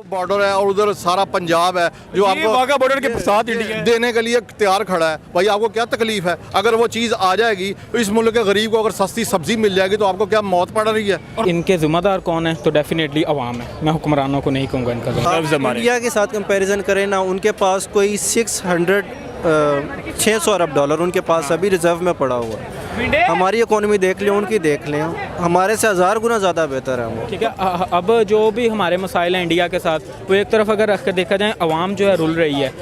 Border है और उधर सारा पंजाब है जो आपको वाघा बॉर्डर के साथ इंडिया है। देने के लिए तैयार खड़ा है। भाई आपको क्या तकलीफ है? अगर वो चीज़ आ जाएगी तो इस मुल्क के गरीब को अगर सस्ती सब्जी मिल जाएगी तो आपको क्या मौत पड़ रही है? इनके जिम्मेदार कौन है? तो डेफिनेटली अवाम है। मैं हुक्मरानों को नहीं कहूँगा इनका जिम्मेदार। इंडिया के साथ कंपैरिजन करें ना, उनके पास कोई 600 अरब डॉलर उनके पास अभी रिजर्व में पड़ा हुआ है। हमारी इकोनॉमी देख लें, उनकी देख लें, हमारे से 1000 गुना ज़्यादा बेहतर है वो। ठीक है। अब जो भी हमारे मसाइल हैं इंडिया के साथ, वो एक तरफ अगर रख कर देखा जाए, अवाम जो है रुल रही है,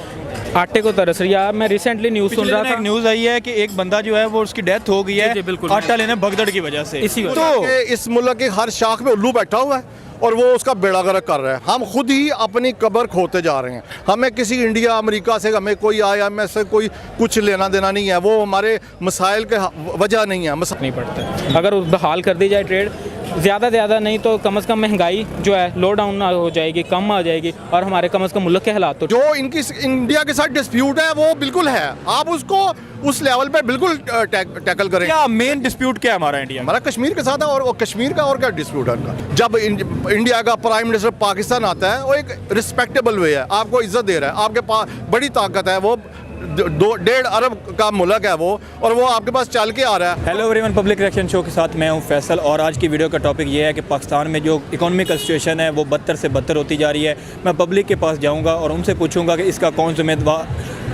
आटे को तरस रही है। मैं रिसेंटली न्यूज़ सुन रहा था, न्यूज़ आई है कि एक बंदा जो है वो उसकी डेथ हो गई है बिल्कुल आटा लेने भगदड़ की वजह से। इसी तो इस मुल्क की हर शाख में उल्लू बैठा हुआ है और वो उसका बेड़ा गर्क कर रहा है। हम खुद ही अपनी कब्र खोते जा रहे हैं। हमें किसी इंडिया अमेरिका से हमें कोई IMF से कोई कुछ लेना देना नहीं है। वो हमारे मसाइल के वजह नहीं है। नहीं पड़ता। अगर बहाल कर दी जाए ट्रेड, ज़्यादा नहीं तो कम से कम महंगाई जो है लो डाउन हो जाएगी, कम आ जाएगी, और हमारे कम से कम मुल्क के हालात तो जो इनकी इंडिया के साथ डिस्प्यूट है वो बिल्कुल है। आप उसको उस लेवल पे बिल्कुल टैकल करें। क्या मेन डिस्प्यूट क्या है हमारा इंडिया? हमारा कश्मीर के साथ है और वो कश्मीर का और क्या डिस्प्यूट है उनका। जब इंडिया का प्राइम मिनिस्टर पाकिस्तान आता है, वो एक रिस्पेक्टेबल वे है, आपको इज्जत दे रहा है, आपके पास बड़ी ताकत है, वो 1.5 अरब का मुल्क है वो, और वो आपके पास चल के आ रहा है। Hello everyone, public reaction show के साथ मैं हूं फैसल, और आज की वीडियो का टॉपिक ये है कि पाकिस्तान में जो इकोनॉमिकल सिचुएशन है वो बदतर से बदतर होती जा रही है। मैं पब्लिक के पास जाऊंगा और उनसे पूछूंगा कि इसका कौन जिम्मेदार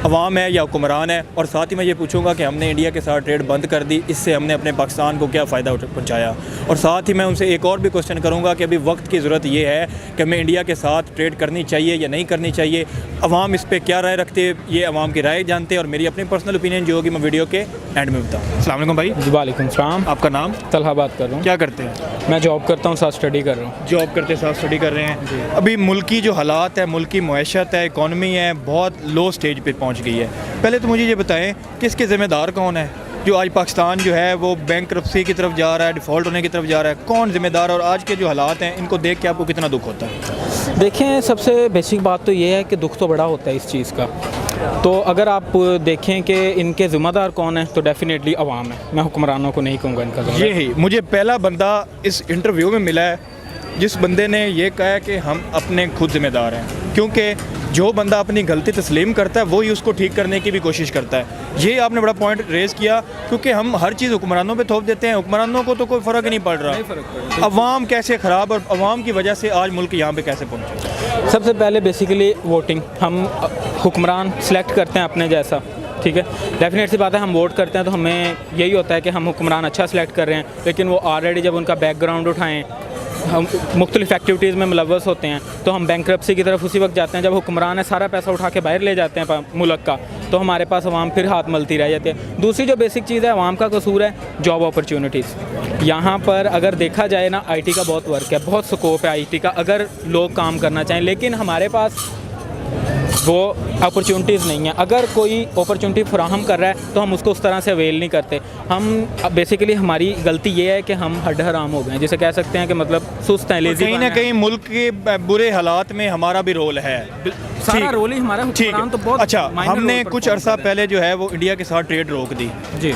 अवाम है या हुक्मरान है, और साथ ही मैं ये पूछूंगा कि हमने इंडिया के साथ ट्रेड बंद कर दी, इससे हमने अपने पाकिस्तान को क्या फ़ायदा पहुंचाया। और साथ ही मैं उनसे एक और भी क्वेश्चन करूंगा कि अभी वक्त की ज़रूरत ये है कि हमें इंडिया के साथ ट्रेड करनी चाहिए या नहीं करनी चाहिए। अवाम इस पर क्या राय रखते हैं, ये अवाम की राय जानते हैं, और मेरी अपनी पर्सनल ओपिनियन जो होगी मैं वीडियो के एंड में बताऊँ। अस्सलाम वालेकुम भाई। वालेकुम सलाम। आपका नाम? तलहा बात कर रहा हूँ। क्या करते हैं? मैं जॉब करता हूँ, साथ स्टडी कर रहा हूँ। जॉब करते साथ स्टडी कर रहे हैं। अभी मुल्क की जो हालात है, मुल्क की मईशत है, इकॉनमी है, बहुत लो स्टेज पे पहुंच गई है। पहले तो मुझे ये बताएं कि इसके ज़िम्मेदार कौन है? जो आज पाकिस्तान जो है वो बैंकरप्सी की तरफ जा रहा है, डिफ़ॉल्ट होने की तरफ जा रहा है, कौन ज़िम्मेदार? और आज के जो हालात हैं इनको देख के आपको कितना दुख होता है? देखें, सबसे बेसिक बात तो ये है कि दुख तो बड़ा होता है इस चीज़ का। तो अगर आप देखें कि इनके ज़िम्मेदार कौन है, तो डेफिनेटली अवाम है। मैं हुक्मरानों को नहीं कहूँगा इनका जिम्मेदार। यही मुझे पहला बंदा इस इंटरव्यू में मिला है जिस बंदे ने ये कहा है कि हम अपने खुद ज़िम्मेदार हैं, क्योंकि जो बंदा अपनी गलती तस्लीम करता है वही उसको ठीक करने की भी कोशिश करता है। ये आपने बड़ा पॉइंट रेज़ किया, क्योंकि हम हर चीज़ हुक्मरानों पे थोप देते हैं। हुक्मरानों को तो कोई फ़र्क ही नहीं पड़ रहा। अवाम कैसे ख़राब, और अवाम की वजह से आज मुल्क यहाँ पे कैसे पहुँचे? सबसे पहले बेसिकली वोटिंग। हम हुक्मरान सेलेक्ट करते हैं अपने जैसा, ठीक है। डेफिनेट सी बात है, हम वोट करते हैं तो हमें यही होता है कि हम हुक्मरान अच्छा सेलेक्ट कर रहे हैं, लेकिन वो ऑलरेडी जब उनका बैकग्राउंड उठाएँ, हम मुख्तलिफ एक्टिविटीज़ में मुलव्वस होते हैं, तो हम बैंकरप्सी की तरफ उसी वक्त जाते हैं जब हुक्मरान है सारा पैसा उठा के बाहर ले जाते हैं मुल्क का, तो हमारे पास अवाम फिर हाथ मलती रह जाती है। दूसरी जो बेसिक चीज़ है, अवाम का कसूर है जॉब अपॉर्चुनिटीज़। यहाँ पर अगर देखा जाए ना, IT का बहुत वर्क है, बहुत स्कोप है IT का, अगर लोग काम करना चाहें, लेकिन हमारे पास वो अपॉर्चुनिटीज़ नहीं है। अगर कोई अपॉर्चुनिटी फराहम कर रहा है तो हम उसको उस तरह से अवेल नहीं करते। हम बेसिकली हमारी गलती ये है कि हम हड्ड हराम हो गए हैं, जिसे कह सकते हैं कि मतलब सुस्त हैं, लेज़ी। कहीं ना कहीं मुल्क के बुरे हालात में हमारा भी रोल है। सारा रोल ही हमारा। ठीक है, तो बहुत अच्छा। हमने कुछ अरसा पहले जो है वो इंडिया के साथ ट्रेड रोक दी जी।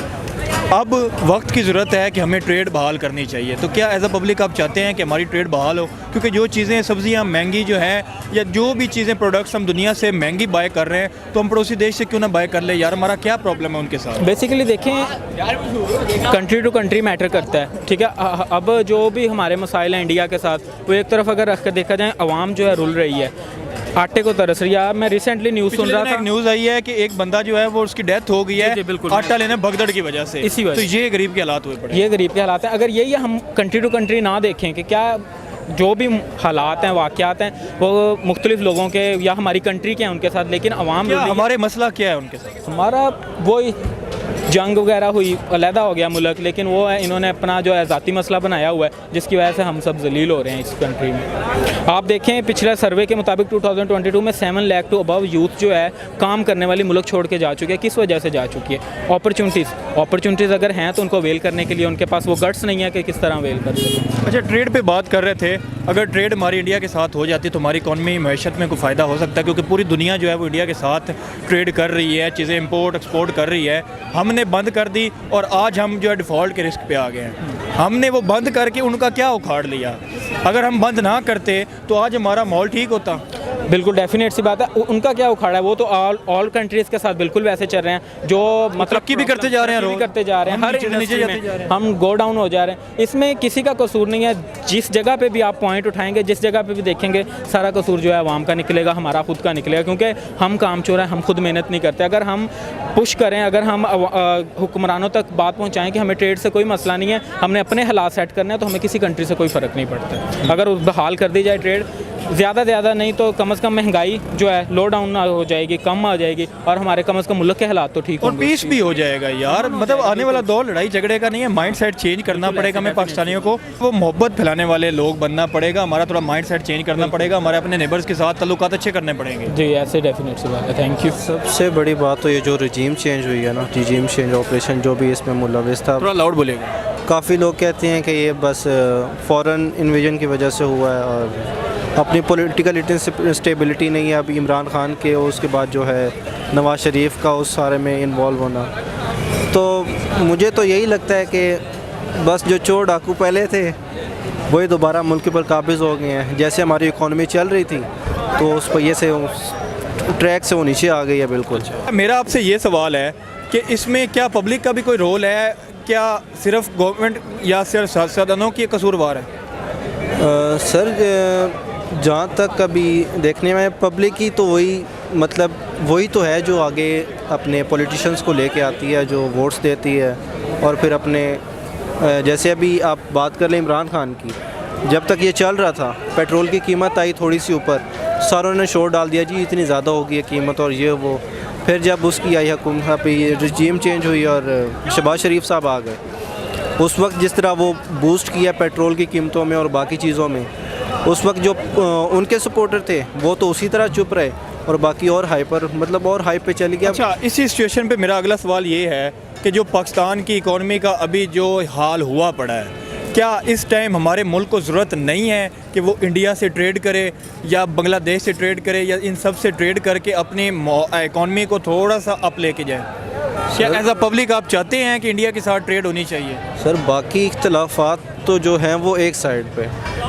अब वक्त की ज़रूरत है कि हमें ट्रेड बहाल करनी चाहिए। तो क्या एज अ पब्लिक आप चाहते हैं कि हमारी ट्रेड बहाल हो? क्योंकि जो चीज़ें, सब्जियां महंगी जो हैं, या जो भी चीज़ें प्रोडक्ट्स हम दुनिया से महंगी बाय कर रहे हैं, तो हम पड़ोसी देश से क्यों ना बाय कर ले यार? हमारा क्या प्रॉब्लम है उनके साथ? बेसिकली देखें, कंट्री टू कंट्री मैटर करता है, ठीक है। अब जो भी हमारे मसाइल हैं इंडिया के साथ, वो एक तरफ अगर रख कर देखा जाए, अवाम जो है रुल रही है, आटे को तरस रही है। मैं रिसेंटली न्यूज़ सुन रहा था, न्यूज़ आई है कि एक बंदा जो है वो उसकी डेथ हो गई है बिल्कुल आटा लेने भगदड़ की वजह से। इसी वजह तो ये गरीब के हालात हुए पड़े। ये गरीब के हालात हैं। अगर यही हम कंट्री टू कंट्री ना देखें कि क्या जो भी हालात हैं, वाक़यात हैं, वो मुख्तलिफ लोगों के या हमारी कंट्री के हैं उनके साथ, लेकिन अवाम हमारे मसला क्या है उनके साथ? हमारा वही जंग वगैरह हुई, अलहदा हो गया मुल्क, लेकिन वो है इन्होंने अपना जो है ज़ाती मसला बनाया हुआ है, जिसकी वजह से हम सब जलील हो रहे हैं इस कंट्री में। आप देखें, पिछले सर्वे के मुताबिक 2022 में 7 लाख टू अबव यूथ जो है काम करने वाली मुल्क छोड़ के जा चुकी है। किस वजह से जा चुकी है? अपॉर्चुनिटीज़ अगर हैं तो उनको अवेल करने के लिए उनके पास वो गट्स नहीं है कि किस तरह अवेल कर सकें। अच्छा, ट्रेड पे बात कर रहे थे। अगर ट्रेड हमारी इंडिया के साथ हो जाती तो हमारी इकॉनमी मैशत में कोई फ़ायदा हो सकता है, क्योंकि पूरी दुनिया जो है वो इंडिया के साथ ट्रेड कर रही है, चीज़ें इंपोर्ट एक्सपोर्ट कर रही है। हमने हमने बंद कर दी और आज हम जो है डिफ़ॉल्ट के रिस्क पे आ गए हैं। हमने वो बंद करके उनका क्या उखाड़ लिया। अगर हम बंद ना करते तो आज हमारा माहौल ठीक होता। बिल्कुल डेफिनेट सी बात है। उनका क्या उखाड़ा है, वो तो ऑल कंट्रीज़ के साथ बिल्कुल वैसे चल रहे हैं जो मतलब तरक्की भी करते जा रहे हैं, तरक्की भी करते जा रहे हैं, हम हर नीचे इंडस्ट्री जाते में जा रहे हैं। हम गो डाउन हो जा रहे हैं। इसमें किसी का कसूर नहीं है। जिस जगह पे भी आप पॉइंट उठाएंगे, जिस जगह पे भी देखेंगे, सारा कसूर जो है आवाम का निकलेगा, हमारा खुद का निकलेगा, क्योंकि हम काम चोर हैं, हम खुद मेहनत नहीं करते। अगर हम पुश करें, अगर हम हुक्मरानों तक बात पहुँचाएँ कि हमें ट्रेड से कोई मसला नहीं है, हमने अपने हालात सेट करने हैं, तो हमें किसी कंट्री से कोई फ़र्क नहीं पड़ता। अगर बहाल कर दी जाए ट्रेड, ज़्यादा नहीं तो कम से कम महंगाई जो है लो डाउन हो जाएगी, कम आ जाएगी, और हमारे कम से कम मुल्क के हालात तो ठीक और होंगे। पीस भी हो जाएगा यार। मतलब आने वाला दौर लड़ाई झगड़े का नहीं है, माइंड सेट चेंज करना पड़ेगा हमें पाकिस्तानियों को। वो मोहब्बत फैलाने वाले लोग बनना पड़ेगा, हमारा थोड़ा माइंड सेट चेंज करना पड़ेगा, हमारे अपने नेबर्स के साथ ताल्लुकात अच्छे करने पड़ेंगे। जी ऐसे डेफिनेट सी बात है। Thank you. सबसे बड़ी बात तो ये जो रजीम चेंज हुई है ना, रजीम चेंज ऑपरेशन जो भी इसमें मुलविस था, थोड़ा लाउड बोलेगा। काफ़ी लोग कहते हैं कि ये बस फॉरेन इन्वेजन की वजह से हुआ है और अपनी पॉलिटिकल इतनी स्टेबिलिटी नहीं है। अभी इमरान खान के उसके बाद जो है नवाज़ शरीफ का उस सारे में इन्वॉल्व होना, तो मुझे तो यही लगता है कि बस जो चोर डाकू पहले थे वही दोबारा मुल्क के ऊपर काबिज़ हो गए हैं। जैसे हमारी इकॉनमी चल रही थी तो उस पहिए से ट्रैक से वो नीचे आ गई है बिल्कुल। मेरा आपसे ये सवाल है कि इसमें क्या पब्लिक का भी कोई रोल है, क्या सिर्फ गवर्नमेंट या सिर्फ सियासतदानों की कसूरवार है? सर जहाँ तक अभी देखने में पब्लिक की तो वही तो है जो आगे अपने पॉलिटिशियंस को लेके आती है, जो वोट्स देती है, और फिर अपने जैसे अभी आप बात कर लें इमरान खान की, जब तक ये चल रहा था पेट्रोल की कीमत आई थोड़ी सी ऊपर, सारों ने शोर डाल दिया जी इतनी ज़्यादा होगी है कीमत और ये वो। फिर जब उसकी आई हुकूमत पे रजीम चेंज हुई और शहबाज शरीफ साहब आ गए, उस वक्त जिस तरह वो बूस्ट किया पेट्रोल की कीमतों में और बाकी चीज़ों में, उस वक्त जो उनके सपोर्टर थे वो तो उसी तरह चुप रहे और बाकी और हाई पे चली गया। अच्छा, इसी सिचुएशन पे मेरा अगला सवाल ये है कि जो पाकिस्तान की इकॉनमी का अभी जो हाल हुआ पड़ा है, क्या इस टाइम हमारे मुल्क को ज़रूरत नहीं है कि वो इंडिया से ट्रेड करे या बांग्लादेश से ट्रेड करे या इन सब से ट्रेड करके अपनी इकॉनमी को थोड़ा सा अप लेके जाए? क्या एज अ पब्लिक आप चाहते हैं कि इंडिया के साथ ट्रेड होनी चाहिए? सर बाकी इख्तलाफात तो जो हैं वो एक साइड पे,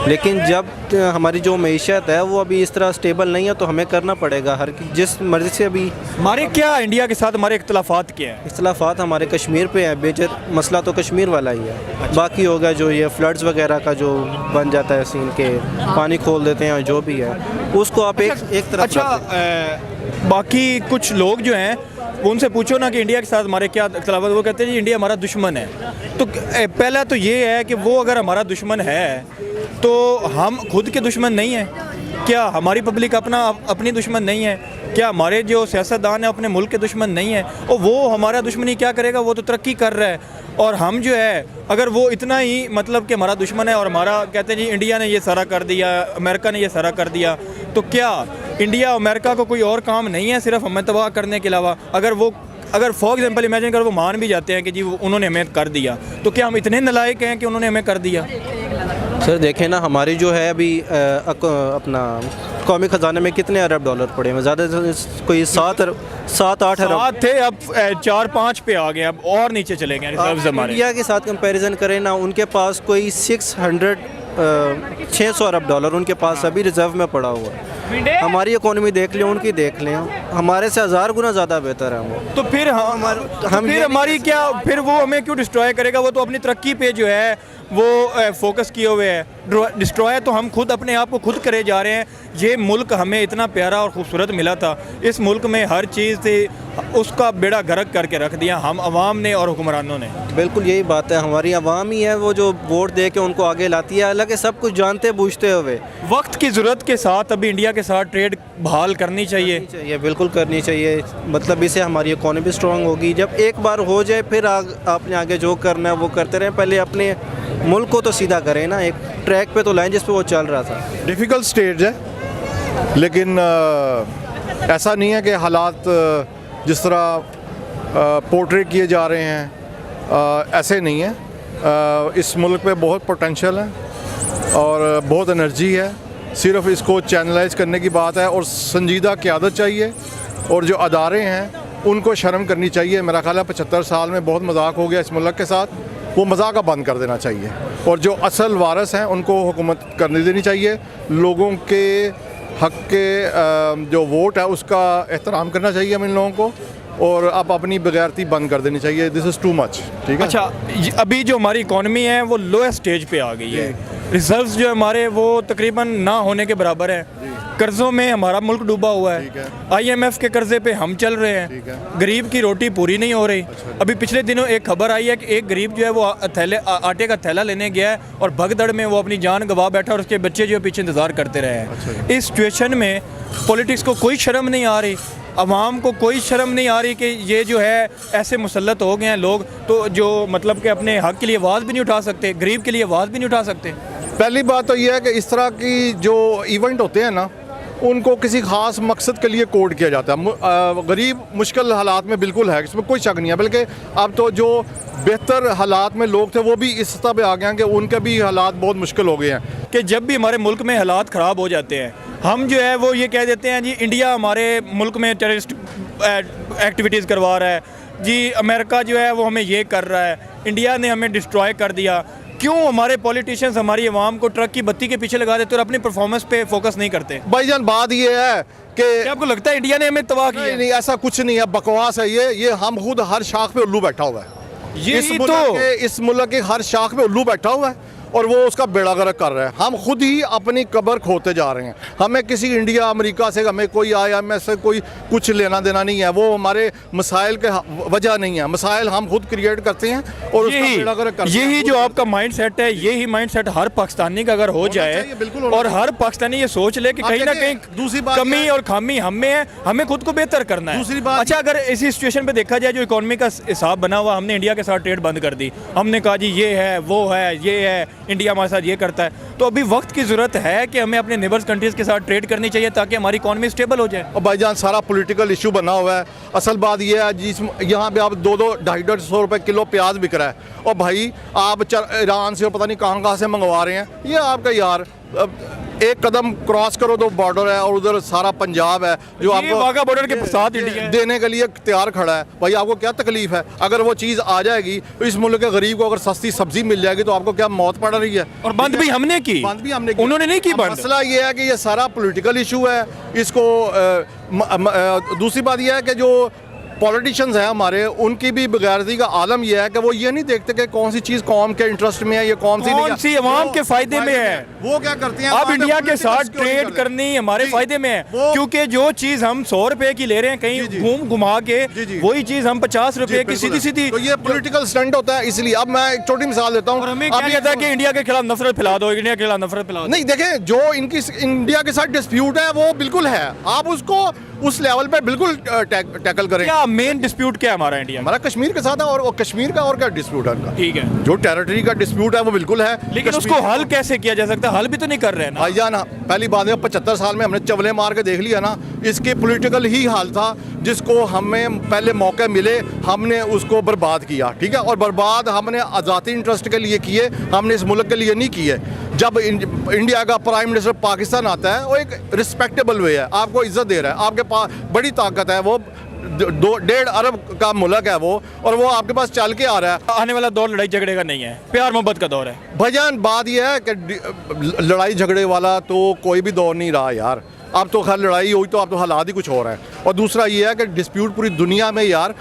लेकिन जब हमारी जो मईशत है वो अभी इस तरह स्टेबल नहीं है तो हमें करना पड़ेगा हर जिस मर्ज़ी से। अभी हमारे क्या इंडिया के साथ हमारे इख्तलाफात क्या हैं? इख्तलाफात हमारे कश्मीर पे है, मेजर मसला तो कश्मीर वाला ही है। बाकी होगा जो ये फ्लड्स वगैरह का जो बन जाता है सीन के पानी खोल देते हैं और जो भी है उसको आप एक तरफ। अच्छा, बाकी कुछ लोग जो हैं वो उनसे पूछो ना कि इंडिया के साथ हमारे क्या इख्तलाफात, वो कहते हैं जी इंडिया हमारा दुश्मन है। तो पहला तो ये है कि वो अगर हमारा दुश्मन है तो हम खुद के दुश्मन नहीं हैं क्या? हमारी पब्लिक अपनी दुश्मन नहीं है क्या? हमारे जो सियासतदान हैं अपने मुल्क के दुश्मन नहीं है? और वो हमारा दुश्मनी क्या करेगा, वो तो तरक्की कर रहा है। और हम जो है अगर वो इतना ही मतलब कि हमारा दुश्मन है और हमारा कहते हैं जी इंडिया ने ये सारा कर दिया, अमेरिका ने ये सारा कर दिया, तो क्या इंडिया अमेरिका को कोई और काम नहीं है सिर्फ हमें तबाह करने के अलावा? अगर फॉर एग्जांपल इमेजिन कर वो मान भी जाते हैं कि जी उन्होंने हमें कर दिया, तो क्या हम इतने नालायक हैं कि उन्होंने हमें कर दिया? सर देखें ना, हमारी जो है अभी अपना कौमी ख़जाने में कितने अरब डॉलर पड़े हैं? ज़्यादा कोई 7-8 अरब थे, अब 4-5 पे आ गए, अब और नीचे चले गए रिजर्व्स हमारे। इंडिया के साथ कंपैरिजन करें ना, उनके पास कोई 600 अरब डॉलर उनके पास अभी रिजर्व में पड़ा हुआ है। हमारी इकोनॉमी देख लें, उनकी देख लें, हमारे से 1000 गुना ज़्यादा बेहतर है वो। तो फिर हमारी क्या, फिर वो हमें क्यों डिस्ट्रॉय करेगा? वो तो अपनी तरक्की पे जो है वो फोकस किए हुए है। डिस्ट्रॉय तो हम खुद अपने आप को खुद करे जा रहे हैं। ये मुल्क हमें इतना प्यारा और खूबसूरत मिला था, इस मुल्क में हर चीज़ थी, उसका बेड़ा गर्क करके रख दिया हम अवाम ने और हुक्मरानों ने। बिल्कुल यही बात है, हमारी अवाम ही है वो जो वोट दे के उनको आगे लाती है, हालांकि सब कुछ जानते बूझते हुए। वक्त की ज़रूरत के साथ अभी इंडिया के साथ ट्रेड बहाल करनी चाहिए। बिल्कुल करनी चाहिए, मतलब इससे हमारी इकोनॉमी स्ट्रॉन्ग होगी। जब एक बार हो जाए फिर आपने आगे जो करना है वो करते रहें, पहले अपने मुल्क को तो सीधा करें ना, एक ट्रैक पे तो लाएं जिस पे वो चल रहा था। डिफ़िकल्ट स्टेज है, लेकिन ऐसा नहीं है कि हालात जिस तरह पोर्ट्रे किए जा रहे हैं ऐसे नहीं है। इस मुल्क में बहुत पोटेंशियल है और बहुत एनर्जी है, सिर्फ इसको चैनलाइज करने की बात है और संजीदा क़यादत चाहिए। और जो अदारे हैं उनको शर्म करनी चाहिए। मेरा ख्याल है 75 साल में बहुत मजाक हो गया इस मुल्क के साथ, वो मजाक का बंद कर देना चाहिए और जो असल वारिस हैं उनको हुकूमत करने देनी चाहिए। लोगों के हक के जो वोट है उसका एहतराम करना चाहिए हम इन लोगों को, और अब अपनी बेगैरती बंद कर देनी चाहिए। This is too much. ठीक है। अच्छा, अभी जो हमारी इकॉनमी है वो लोएस्ट स्टेज पे आ गई है। रिजर्व्स जो हमारे वो तकरीबन ना होने के बराबर है। कर्ज़ों में हमारा मुल्क डूबा हुआ है। IMF के कर्जे पे हम चल रहे हैं। गरीब की रोटी पूरी नहीं हो रही। अभी पिछले दिनों एक खबर आई है कि एक गरीब जो है वो आटे का थैला लेने गया है और भगदड़ में वो अपनी जान गंवा बैठा और उसके बच्चे जो पीछे इंतज़ार करते रहे हैं। इस सिचुएशन में पॉलिटिक्स को कोई शर्म नहीं आ रही, अवाम को कोई शर्म नहीं आ रही कि ये जो है ऐसे मुसल्लत हो गए हैं लोग, तो जो मतलब कि अपने हक के लिए आवाज़ भी नहीं उठा सकते, गरीब के लिए आवाज़ भी नहीं उठा सकते। पहली बात तो यह है कि इस तरह की जो इवेंट होते हैं ना, उनको किसी ख़ास मकसद के लिए कोड किया जाता है। गरीब मुश्किल हालात में बिल्कुल है, इसमें कोई शक नहीं है, बल्कि अब तो जो बेहतर हालात में लोग थे वो भी इस सतह पे आ गए हैं कि उनके भी हालात बहुत मुश्किल हो गए हैं। कि जब भी हमारे मुल्क में हालात ख़राब हो जाते हैं, हम जो है वो ये कह देते हैं जी इंडिया हमारे मुल्क में टेररिस्ट एक्टिविटीज़ करवा रहा है, जी अमेरिका जो है वो हमें ये कर रहा है, इंडिया ने हमें डिस्ट्रॉय कर दिया। क्यों हमारे पॉलिटिशियंस हमारी आवाम को ट्रक की बत्ती के पीछे लगा देते और अपनी परफॉर्मेंस पे फोकस नहीं करते? भाईजान बात ये है कि क्या आपको लगता है इंडिया ने हमें तबाह किया? नहीं, ऐसा कुछ नहीं है, बकवास है ये हम खुद हर शाख पे उल्लू बैठा हुआ है। इस मुल्क के हर शाख पे उल्लू बैठा हुआ है और वो उसका बेड़ा गर्क कर रहा है। हम खुद ही अपनी कब्र खोते जा रहे हैं। हमें किसी इंडिया अमेरिका से, हमें कोई IMF से कोई कुछ लेना देना नहीं है। वो हमारे मसाइल के वजह नहीं है, मसाइल हम खुद क्रिएट करते हैं और उसका बेड़ा गर्क करते हैं। यही जो आपका माइंड सेट है, यही माइंड सेट हर पाकिस्तानी का अगर हो जाए और हर पाकिस्तानी ये सोच ले कि कहीं ना कहीं दूसरी बात कमी और खामी हमें है, हमें खुद को बेहतर करना है। दूसरी बात, अच्छा, अगर इसी सिचुएशन पे देखा जाए, जो इकोनॉमी का हिसाब बना हुआ, हमने इंडिया के साथ ट्रेड बंद कर दी, हमने कहा जी ये है वो है ये है, इंडिया हमारे साथ ये करता है, तो अभी वक्त की ज़रूरत है कि हमें अपने नेबर्स कंट्रीज़ के साथ ट्रेड करनी चाहिए ताकि हमारी इकॉनमी स्टेबल हो जाए। और भाईजान सारा पॉलिटिकल इशू बना हुआ है। असल बात यह है जिस यहाँ पे आप 200-250 रुपए किलो प्याज बिक रहा है और भाई आप ईरान से और पता नहीं कहाँ से मंगवा रहे हैं। ये आपका यार एक कदम क्रॉस करो तो बॉर्डर है और उधर सारा पंजाब है जो आपको वाघा बॉर्डर के साथ इंडिया है, देने के लिए तैयार खड़ा है। भाई आपको क्या तकलीफ है? अगर वो चीज़ आ जाएगी तो इस मुल्क के गरीब को अगर सस्ती सब्जी मिल जाएगी तो आपको क्या मौत पड़ रही है? और बंद भी हमने की, बंद भी हमने की, उन्होंने नहीं की बंद। मसला ये है कि ये सारा पॉलिटिकल इशू है। इसको दूसरी बात यह है कि जो पॉलिटिशियंस हैं हमारे, उनकी भी बेगैरती का आलम यह है कि वो ये नहीं देखते कि कौन सी चीज़ कौम के इंटरेस्ट में है, ये कौन सी अवाम के फायदे में है। वो क्या करते हैं, अब इंडिया के साथ ट्रेड करनी हमारे फायदे में है, क्योंकि जो चीज़ हम 100 रुपए की ले रहे हैं कहीं घुमा के, वही चीज़ हम 50 रुपए की सीधी सीधी, तो ये पॉलिटिकल स्टंट होता है। इसलिए अब मैं एक छोटी मिसाल देता हूँ। हमें क्या कहता है कि इंडिया के खिलाफ नफरत फैला दो, इंडिया के खिलाफ नफरत फैला दो। नहीं, देखें जो इनकी इंडिया के साथ डिस्प्यूट है वो बिल्कुल है, आप उसको उस लेवल पे बिल्कुल टैकल करें। क्या मेन डिस्प्यूट क्या है हमारा इंडिया में? हमारा कश्मीर के साथ है और कश्मीर का और क्या डिस्प्यूट है उनका? ठीक है, जो टेरिटरी का डिस्प्यूट है वो बिल्कुल है, लेकिन उसको हल कैसे किया जा सकता है? हल भी तो नहीं कर रहे हैं ना भाईजान। पहली बात है 75 साल में हमने चवले मार के देख लिया ना, इसके पॉलिटिकल ही हाल था जिसको हमें पहले मौके मिले हमने उसको बर्बाद किया। ठीक है, और बर्बाद हमने आज़ादी इंटरेस्ट के लिए किए, हमने इस मुल्क के लिए नहीं किए। जब इंडिया का प्राइम मिनिस्टर पाकिस्तान आता है वो एक रिस्पेक्टेबल वे है, आपको इज्जत दे रहा है, आपके पास बड़ी ताकत है, वो 1.5 अरब का मुल्क है वो, और वो आपके पास चल के आ रहा है। आने वाला दौर लड़ाई झगड़े का नहीं है, प्यार मोहब्बत का दौर है। भाईजान बात यह है कि लड़ाई झगड़े वाला तो कोई भी दौर नहीं रहा यार। अब तो खैर लड़ाई हुई तो अब तो हालात ही कुछ हो रहे हैं। और दूसरा ये है कि डिस्प्यूट पूरी दुनिया में यार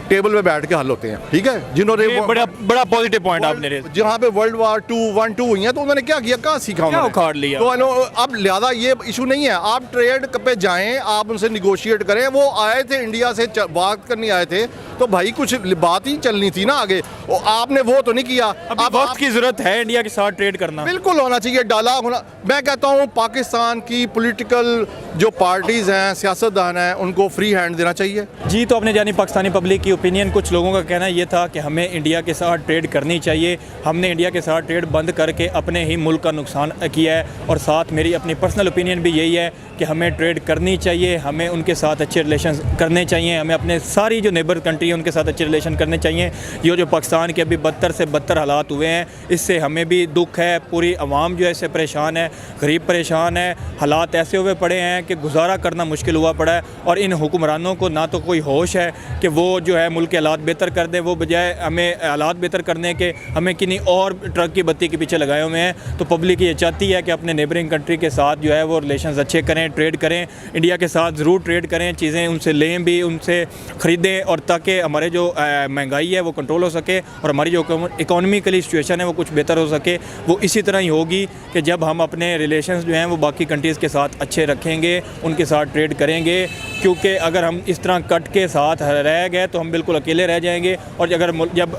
टेबल पे बैठ के हल होते हैं। ठीक है, जिन्होंने बड़ा पॉजिटिव पॉइंट आपने रेज़, जहाँ पे World War II 1-2 हुई है तो उन्होंने क्या किया, कहाँ सीखा, उन्होंने उखाड़ लिया। तो अब लिहाजा ये इशू नहीं है, आप ट्रेड पे जाएं, आप उनसे निगोशिएट करें। वो आए थे इंडिया से बात करने आए थे तो भाई कुछ बात ही चलनी थी ना आगे, और आपने वो तो नहीं किया। अब वक्त की जरूरत है इंडिया के साथ ट्रेड करना, बिल्कुल होना चाहिए, डायलॉग होना। मैं कहता हूँ पाकिस्तान की पॉलिटिकल जो पार्टीज हैं, सियासतदान हैं, उनको फ्री हैंड देना चाहिए। जी, तो आपने जानी पाकिस्तानी पब्लिक की ओपिनियन। कुछ लोगों का कहना ये था कि हमें इंडिया के साथ ट्रेड करनी चाहिए, हमने इंडिया के साथ ट्रेड बंद करके अपने ही मुल्क का नुकसान किया है, और साथ मेरी अपनी पर्सनल ओपिनियन भी यही है कि हमें ट्रेड करनी चाहिए, हमें उनके साथ अच्छे रिलेशन करने चाहिए, हमें अपने सारी जो नेबर कंट्री कंट्री है उनके साथ अच्छे रिलेशन करने चाहिए। ये जो पाकिस्तान के अभी बदतर से बदतर हालात हुए हैं, इससे हमें भी दुख है, पूरी आवाम जो है इससे परेशान है, गरीब परेशान है, हालात ऐसे हुए पड़े हैं कि गुजारा करना मुश्किल हुआ पड़ा है। और इन हुक्मरानों को ना तो कोई होश है कि वो जो है मुल्क के हालात बेहतर कर दें, वो बजाय हमें हालात बेहतर करने के हमें किन्हीं और ट्रक की बत्ती के पीछे लगाए हुए हैं। तो पब्लिक ये चाहती है कि अपने नेबरिंग कंट्री के साथ जो है वो रिलेशंस अच्छे करें, ट्रेड करें, इंडिया के साथ ज़रूर ट्रेड करें, चीज़ें उनसे लें भी, उनसे ख़रीदें, और ताकि हमारे जो महंगाई है वो कंट्रोल हो सके और हमारी जो इकोनॉमिकली सिचुएशन है वो कुछ बेहतर हो सके। वो इसी तरह ही होगी कि जब हम अपने रिलेशंस जो हैं वो बाकी कंट्रीज़ के साथ अच्छे रखेंगे, उनके साथ ट्रेड करेंगे। क्योंकि अगर हम इस तरह कट के साथ रह गए तो हम बिल्कुल अकेले रह जाएंगे, और अगर जब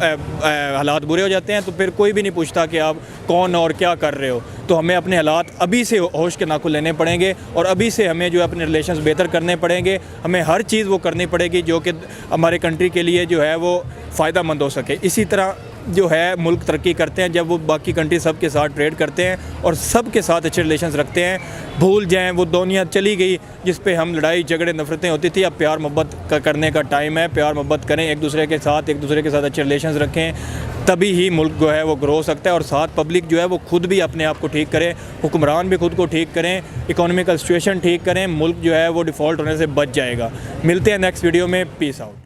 हालात बुरे हो जाते हैं तो फिर कोई भी नहीं पूछता कि आप कौन और क्या कर रहे हो। तो हमें अपने हालात अभी से होश के नाखून लेने पड़ेंगे, और अभी से हमें जो है अपने रिलेशंस बेहतर करने पड़ेंगे। हमें हर चीज़ वो करनी पड़ेगी जो कि हमारे कंट्री के लिए जो है वो फ़ायदा मंद हो सके। इसी तरह जो है मुल्क तरक्की करते हैं जब वो बाकी कंट्री सब के साथ ट्रेड करते हैं और सब के साथ अच्छे रिलेशंस रखते हैं। भूल जाएं वो दुनिया चली गई जिस पे हम लड़ाई झगड़े नफरतें होती थी। अब प्यार मोहब्बत का करने का टाइम है, प्यार मोहब्बत करें एक दूसरे के साथ अच्छे रिलेशंस रखें, तभी ही मुल्क जो है वो ग्रो हो सकता है। और साथ पब्लिक जो है वो खुद भी अपने आप को ठीक करे, हुक्मरान भी खुद को ठीक करें, इकोनॉमिकल सिचुएशन ठीक करें, मुल्क जो है वो डिफ़ॉल्ट होने से बच जाएगा। मिलते हैं नेक्स्ट वीडियो में, पीस आउट।